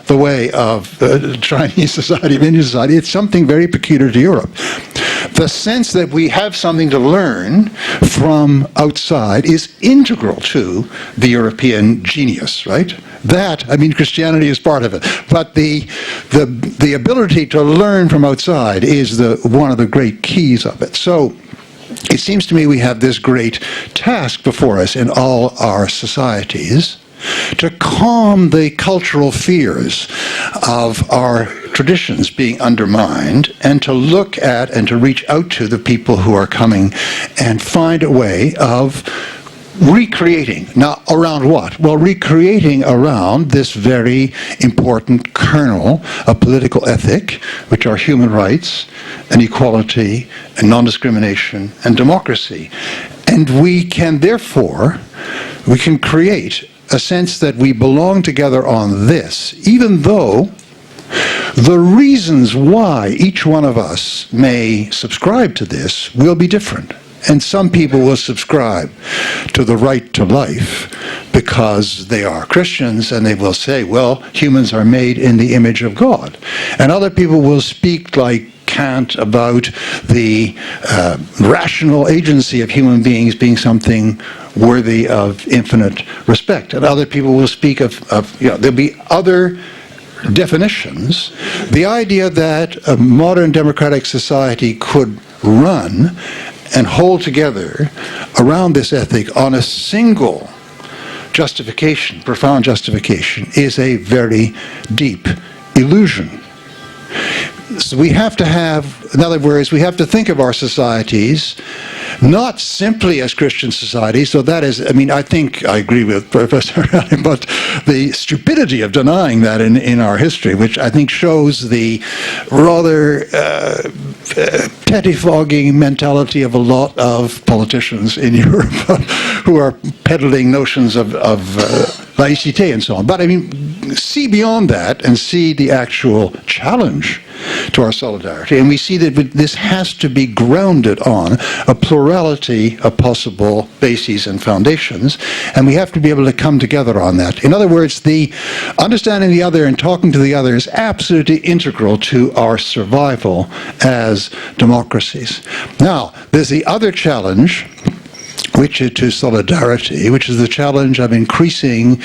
the way of Chinese society, of Indian society. It's something very peculiar to Europe. The sense that we have something to learn from outside is integral to the European genius, right? That, I mean, Christianity is part of it. But the ability to learn from outside is one of the great keys of it. So it seems to me we have this great task before us in all our societies to calm the cultural fears of our traditions being undermined, and to look at and to reach out to the people who are coming and find a way of recreating. Now, around what? Well, recreating around this very important kernel of political ethic, which are human rights and equality and non-discrimination and democracy. And we can therefore, we can create a sense that we belong together on this, even though the reasons why each one of us may subscribe to this will be different. And some people will subscribe to the right to life because they are Christians, and they will say, well, humans are made in the image of God. And other people will speak like Kant about the rational agency of human beings being something worthy of infinite respect. And other people will speak of there'll be other definitions. The idea that a modern democratic society could run and hold together around this ethic on a single justification, profound justification, is a very deep illusion. So we have to have, in other words, we have to think of our societies not simply as Christian societies. So that is, I mean, I think I agree with Professor Reale, but the stupidity of denying that in our history, which I think shows the rather pettifogging mentality of a lot of politicians in Europe who are peddling notions of laïcité and so on. But I mean, see beyond that and see the actual challenge to our solidarity. And we see that this has to be grounded on a plurality of possible bases and foundations, and we have to be able to come together on that. In other words, the understanding the other and talking to the other is absolutely integral to our survival as democracies. Now, there's the other challenge, which is to solidarity, which is the challenge of increasing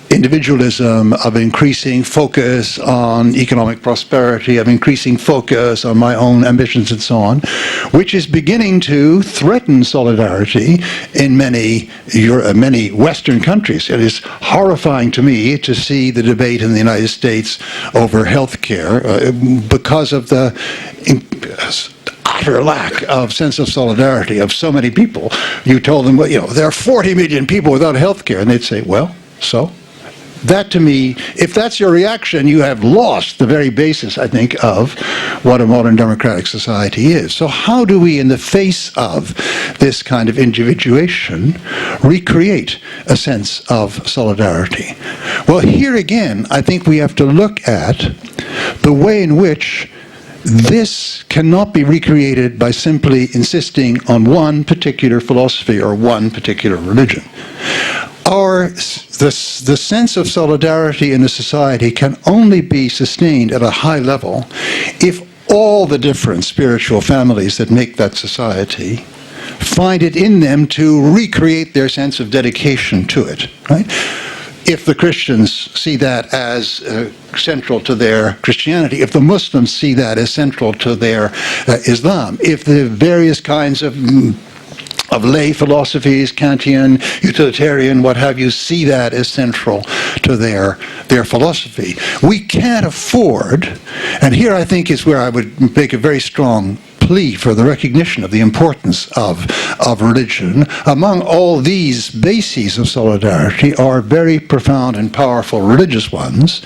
individualism, of increasing focus on economic prosperity, of increasing focus on my own ambitions and so on, which is beginning to threaten solidarity in many Western countries. It is horrifying to me to see the debate in the United States over health care because of the utter lack of sense of solidarity of so many people. You told them, well, there are 40 million people without health care, and they'd say, well, so? That, to me, if that's your reaction, you have lost the very basis, I think, of what a modern democratic society is. So how do we, in the face of this kind of individuation, recreate a sense of solidarity? Well, here again, I think we have to look at the way in which this cannot be recreated by simply insisting on one particular philosophy or one particular religion. The sense of solidarity in a society can only be sustained at a high level if all the different spiritual families that make that society find it in them to recreate their sense of dedication to it, right? If the Christians see that as central to their Christianity, if the Muslims see that as central to their Islam, if the various kinds of lay philosophies, Kantian, utilitarian, what have you, see that as central to their philosophy. We can't afford, and here I think is where I would make a very strong plea for the recognition of the importance of religion. Among all these bases of solidarity are very profound and powerful religious ones,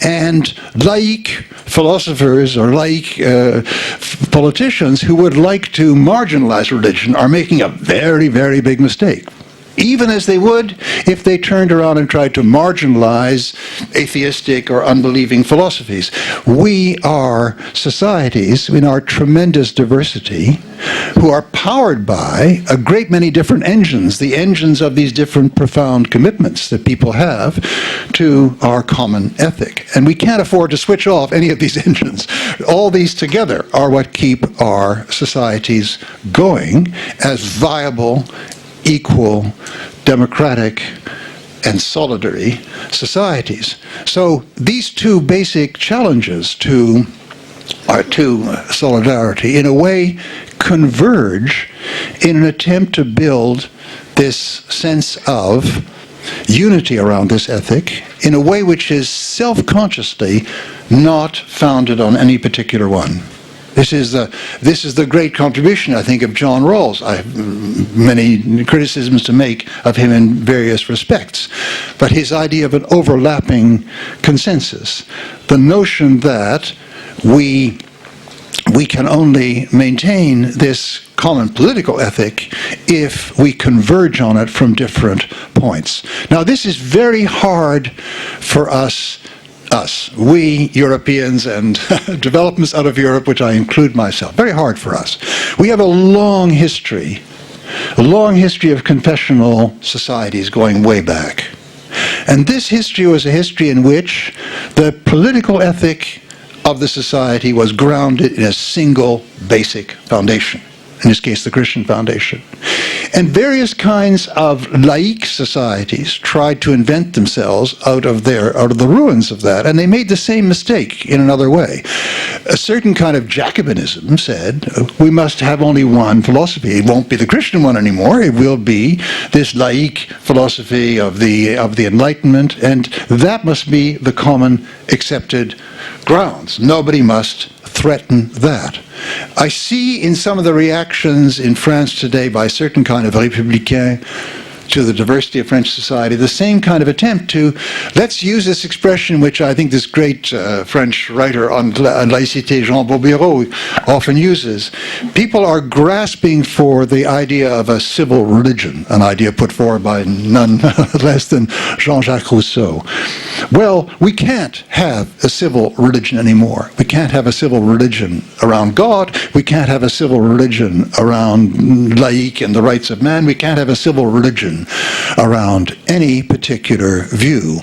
and laïc philosophers or laïc politicians who would like to marginalize religion are making a very, very big mistake. even as they would if they turned around and tried to marginalize atheistic or unbelieving philosophies. We are societies in our tremendous diversity who are powered by a great many different engines, the engines of these different profound commitments that people have to our common ethic. And we can't afford to switch off any of these engines. All these together are what keep our societies going as viable, equal, democratic, and solidary societies. So these two basic challenges to solidarity, in a way, converge in an attempt to build this sense of unity around this ethic in a way which is self-consciously not founded on any particular one. This is the great contribution, I think, of John Rawls. I have many criticisms to make of him in various respects. But his idea of an overlapping consensus, the notion that we can only maintain this common political ethic if we converge on it from different points. Now, this is very hard for us, we Europeans and developments out of Europe, which I include myself, very hard for us. We have a long history of confessional societies going way back. And this history was a history in which the political ethic of the society was grounded in a single basic foundation, in this case the Christian foundation. And various kinds of laïc societies tried to invent themselves out of the ruins of that, and they made the same mistake in another way. A certain kind of Jacobinism said, we must have only one philosophy. It won't be the Christian one anymore. It will be this laïc philosophy of the Enlightenment, and that must be the common accepted grounds. Nobody must threaten that. I see in some of the reactions in France today by certain kind of républicains to the diversity of French society, the same kind of attempt to, let's use this expression which I think this great French writer on laïcité, Jean Bobéro, often uses. People are grasping for the idea of a civil religion, an idea put forward by none less than Jean-Jacques Rousseau. Well, we can't have a civil religion anymore. We can't have a civil religion around God. We can't have a civil religion around laïc and the rights of man. We can't have a civil religion around any particular view.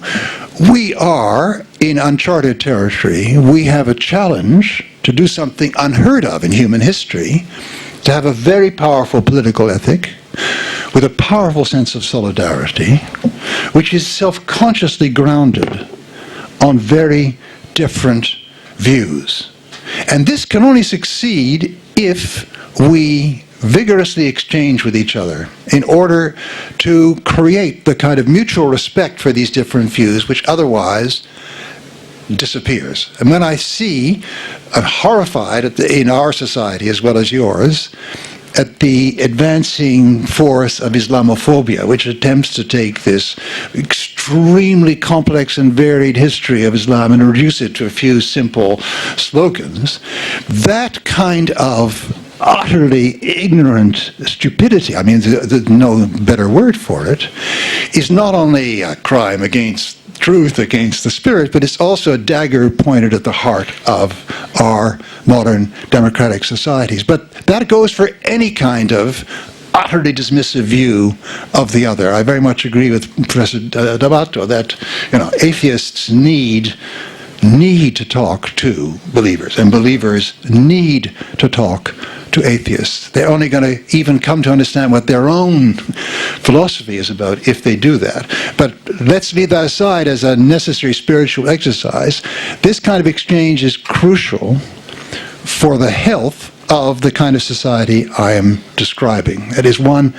We are in uncharted territory. We have a challenge to do something unheard of in human history, to have a very powerful political ethic with a powerful sense of solidarity, which is self-consciously grounded on very different views. And this can only succeed if we vigorously exchange with each other in order to create the kind of mutual respect for these different views which otherwise disappears. And when I see, I'm horrified in our society as well as yours, at the advancing force of Islamophobia, which attempts to take this extremely complex and varied history of Islam and reduce it to a few simple slogans, that kind of utterly ignorant stupidity, I mean, there's no better word for it, is not only a crime against truth, against the spirit, but it's also a dagger pointed at the heart of our modern democratic societies. But that goes for any kind of utterly dismissive view of the other. I very much agree with Professor Amato that, atheists need to talk to believers, and believers need to talk to atheists. They're only going to even come to understand what their own philosophy is about if they do that. But let's leave that aside as a necessary spiritual exercise. This kind of exchange is crucial for the health of the kind of society I am describing. It is one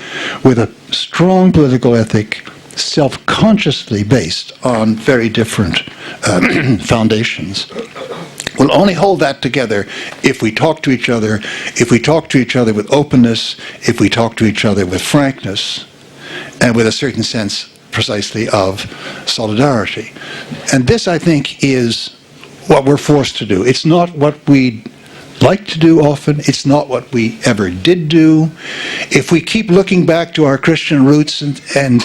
with a strong political ethic, self-consciously based on very different foundations. We'll only hold that together if we talk to each other, if we talk to each other with openness, if we talk to each other with frankness, and with a certain sense, precisely, of solidarity. And this, I think, is what we're forced to do. It's not what we like to do often. It's not what we ever did do. If we keep looking back to our Christian roots and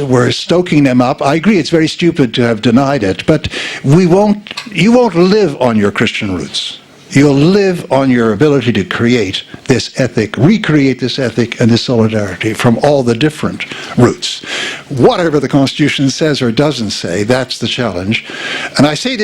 we're stoking them up, I agree it's very stupid to have denied it, but you won't live on your Christian roots. You'll live on your ability to create this ethic, recreate this ethic and this solidarity from all the different roots. Whatever the Constitution says or doesn't say, that's the challenge. And I say this